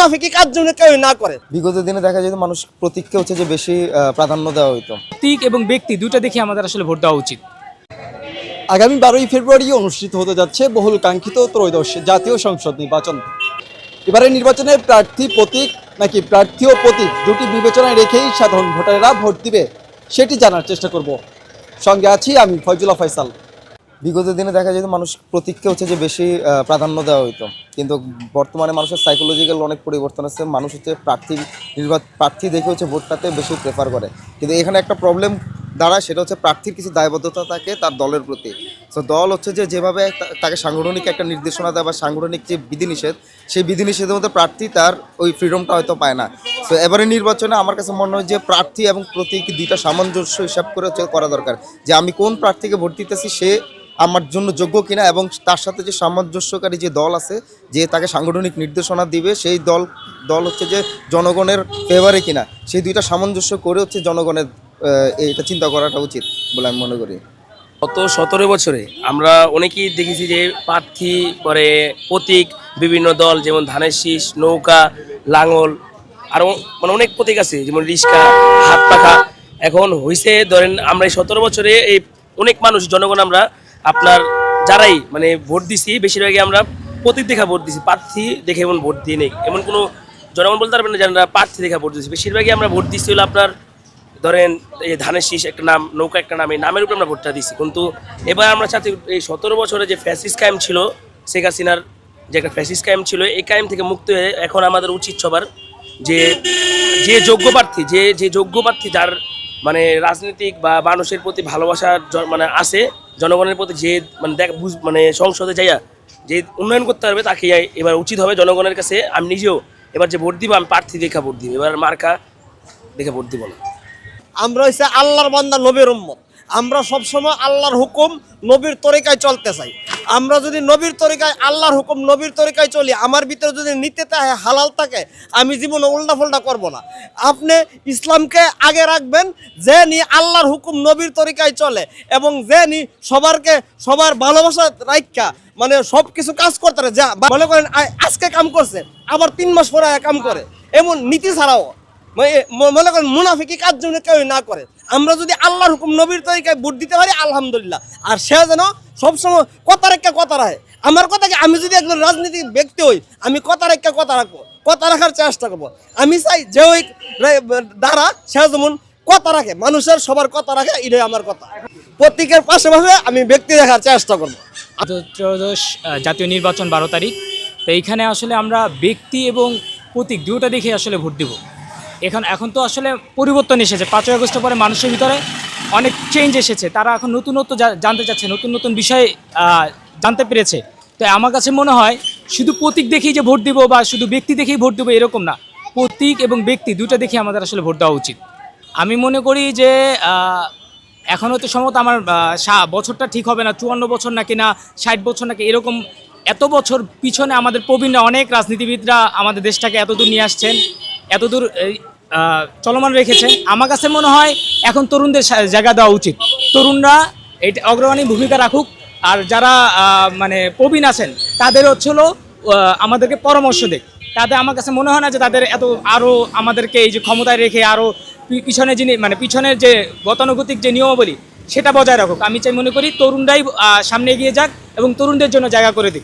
মুনাফিকি কাজ জন্য কেউ না করে। বিগত দিনে দেখা যেত মানুষ প্রতীককে হচ্ছে যে বেশি প্রাধান্য দেওয়া হইতো। প্রতীক এবং ব্যক্তি দুটো দেখে আমাদের আসলে ভোট দেওয়া উচিত। আগামী 12ই ফেব্রুয়ারি অনুষ্ঠিত হতে যাচ্ছে বহুল কাঙ্ক্ষিত ত্রয়োদশ জাতীয় সংসদ নির্বাচন। এবারের নির্বাচনে প্রার্থী প্রতীক নাকি প্রার্থী ও প্রতীক দুটি বিবেচনায় রেখেই সাধারণ ভোটারেরা ভোট দিবে সেটি জানার চেষ্টা করব। সঙ্গে আছি আমি ফয়জুল্লাহ ফয়সাল। বিগত দিনে দেখা যেত মানুষ প্রতীককে হচ্ছে যে বেশি প্রাধান্য দেওয়া হইতো, কিন্তু বর্তমানে মানুষের সাইকোলজিক্যাল অনেক পরিবর্তন আছে। মানুষ হচ্ছে প্রার্থী দেখে হচ্ছে ভোটটাতে বেশি প্রেফার করে। কিন্তু এখানে একটা প্রবলেম দাঁড়ায়, সেটা হচ্ছে প্রার্থীর কিছু দায়বদ্ধতা থাকে তার দলের প্রতি। তো দল হচ্ছে যে যেভাবে তাকে সাংগঠনিক একটা নির্দেশনা দেয় বা সাংগঠনিক যে বিধিনিষেধ, সেই বিধিনিষেধের মধ্যে প্রার্থী তার ওই ফ্রিডমটা হয়তো পায় না। তো এবারে নির্বাচনে আমার কাছে মনে হয় যে প্রার্থী এবং প্রতীক দুইটা সামঞ্জস্য হিসাব করে হচ্ছে করা দরকার, যে আমি কোন প্রার্থীকে ভোট দিতেছি সে আমার জন্য যোগ্য কিনা, এবং তার সাথে যে সামঞ্জস্যকারী যে দল আছে যে তাকে সাংগঠনিক নির্দেশনা দিবে সেই দল হচ্ছে যে জনগণের ফেভারে কিনা, সেই দুইটা সামঞ্জস্য করে হচ্ছে জনগণের এটা চিন্তা করাটা উচিত বলে আমি মনে করি। গত 17 বছরে আমরা অনেকেই দেখেছি যে প্রার্থী পরে প্রতীক বিভিন্ন দল, যেমন ধানের শীষ, নৌকা, লাঙল, আরও মানে অনেক প্রতীক আছে, যেমন রিস্কা, হাত পাখা। এখন হয়েছে ধরেন আমরা এই 17 বছরে এই অনেক মানুষ জনগণ আমরা আপনার যারাই মানে ভোট দিছি বেশিরভাগই আমরা প্রতীক দেখা ভোট দিছি, প্রার্থী দেখে এমন ভোট দিয়ে নেই। এমন কোনো জনগণ বলতে পারবেন না যে আমরা প্রার্থী দেখা ভোট দিচ্ছি। বেশিরভাগই আমরা ভোট দিচ্ছি হলো আপনার ধরেন এই ধানের শীষ একটা নাম, নৌকা একটা নাম, এই নামের উপরে আমরা ভোটটা দিচ্ছি। কিন্তু এবার আমরা চাচ্ছি এই 17 বছরে যে ফ্যাসিস্ট কায়েম ছিল, শেখ হাসিনার যে একটা ফ্যাসিস্ট কায়েম ছিল, এই কায়েম থেকে মুক্ত হয়ে এখন আমাদের উচিত সবার যে যোগ্য প্রার্থী, যে যোগ্য প্রার্থী যার মানে রাজনৈতিক বা মানুষের প্রতি ভালোবাসা মানে আছে, জনগণের প্রতি যে মানে মানে সংসদে যাইয়া যে উন্নয়ন করতে পারবে তাকে এবার উচিত হবে জনগণের কাছে। আমি নিজেও এবার যে ভোট দিব আমি প্রার্থী দেখা ভোট দিব, এবার মার্কা দেখে ভোট দিব না। আমরা হচ্ছে আল্লাহর বান্দা, নবীর উম্মত। আমরা সবসময় আল্লাহর হুকুম নবীর তরিকায় চলতে চাই। আমরা যদি নবীর তরিকায়, আল্লাহর হুকুম নবীর তরিকায় চলি, আমার ভিতরে যদি নিত্যতা হালাল থাকে, আমি জীবনে উল্টা ফল্টা করবো না। আপনি ইসলামকে আগে রাখবেন, যে নি আল্লাহর হুকুম নবীর তরিকায় চলে, এবং যে নি সবার ভালোবাসা রাখা মানে সব কিছু কাজ করতে পারে। যা মনে করেন আজকে কাম করছে, আবার 3 মাস পরে কাম করে, এমন নীতি ছাড়াও মনে করেন মুনাফিকি কাজ জন্য কেউ না করে। আমরা যদি আল্লাহর হুকুম নবীর তরিকায় ভোট দিতে পারি আলহামদুলিল্লাহ। আর সে যেন সবসময় কথা রেখে কথা রাখে। আমার কথা কি, আমি যদি একজন রাজনীতিক ব্যক্তি হই, আমি কথা রেখে কথা রাখবো, কথা রাখার চেষ্টা করবো। আমি চাই যে ওই দ্বারা সে যেমন কথা রাখে, মানুষের সবার কথা রাখে, এটাই আমার কথা। প্রত্যেকের পাশাপাশি আমি ব্যক্তি দেখার চেষ্টা করবো। ত্রয়োদশ জাতীয় নির্বাচন 12 তারিখ। তো এইখানে আসলে আমরা ব্যক্তি এবং প্রতীক দুটো দেখে আসলে ভোট দিব। এখন তো আসলে পরিবর্তন এসেছে। 5ই আগস্টের পরে মানুষের ভিতরে অনেক চেঞ্জ এসেছে, তারা এখন নতুনত্ব জানতে চাচ্ছে, নতুন বিষয় জানতে পেরেছে। তো আমার কাছে মনে হয় শুধু প্রতীক দেখেই যে ভোট দিব বা শুধু ব্যক্তি দেখেই ভোট দেবো এরকম না, প্রতীক এবং ব্যক্তি দুটো দেখে আমাদের আসলে ভোট দেওয়া উচিত। আমি মনে করি যে এখন হয়তো সম্ভবত আমার বছরটা ঠিক হবে না, 54 বছর নাকি না 60 বছর নাকি এরকম, এত বছর পিছনে আমাদের প্রবীণরা অনেক রাজনীতিবিদরা আমাদের দেশটাকে এতদূর নিয়ে আসছেন, এতদূর চলমান রেখেছেন। আমার কাছে মনে হয় এখন তরুণদের জায়গা দেওয়া উচিত। তরুণরা এটা অগ্রগণী ভূমিকা রাখুক, আর যারা মানে প্রবীণ আছেন তাদের হলো আমাদেরকে পরামর্শ দেখ। তাদের আমার কাছে মনে হয় না যে তাদের আরও আমাদেরকে এই যে ক্ষমতায় রেখে আরও পিছনের যে গতানুগতিক যে নিয়মাবলী সেটা বজায় রাখুক। আমি মনে করি তরুণরাই সামনে এগিয়ে যাক এবং তরুণদের জন্য জায়গা করে দিক।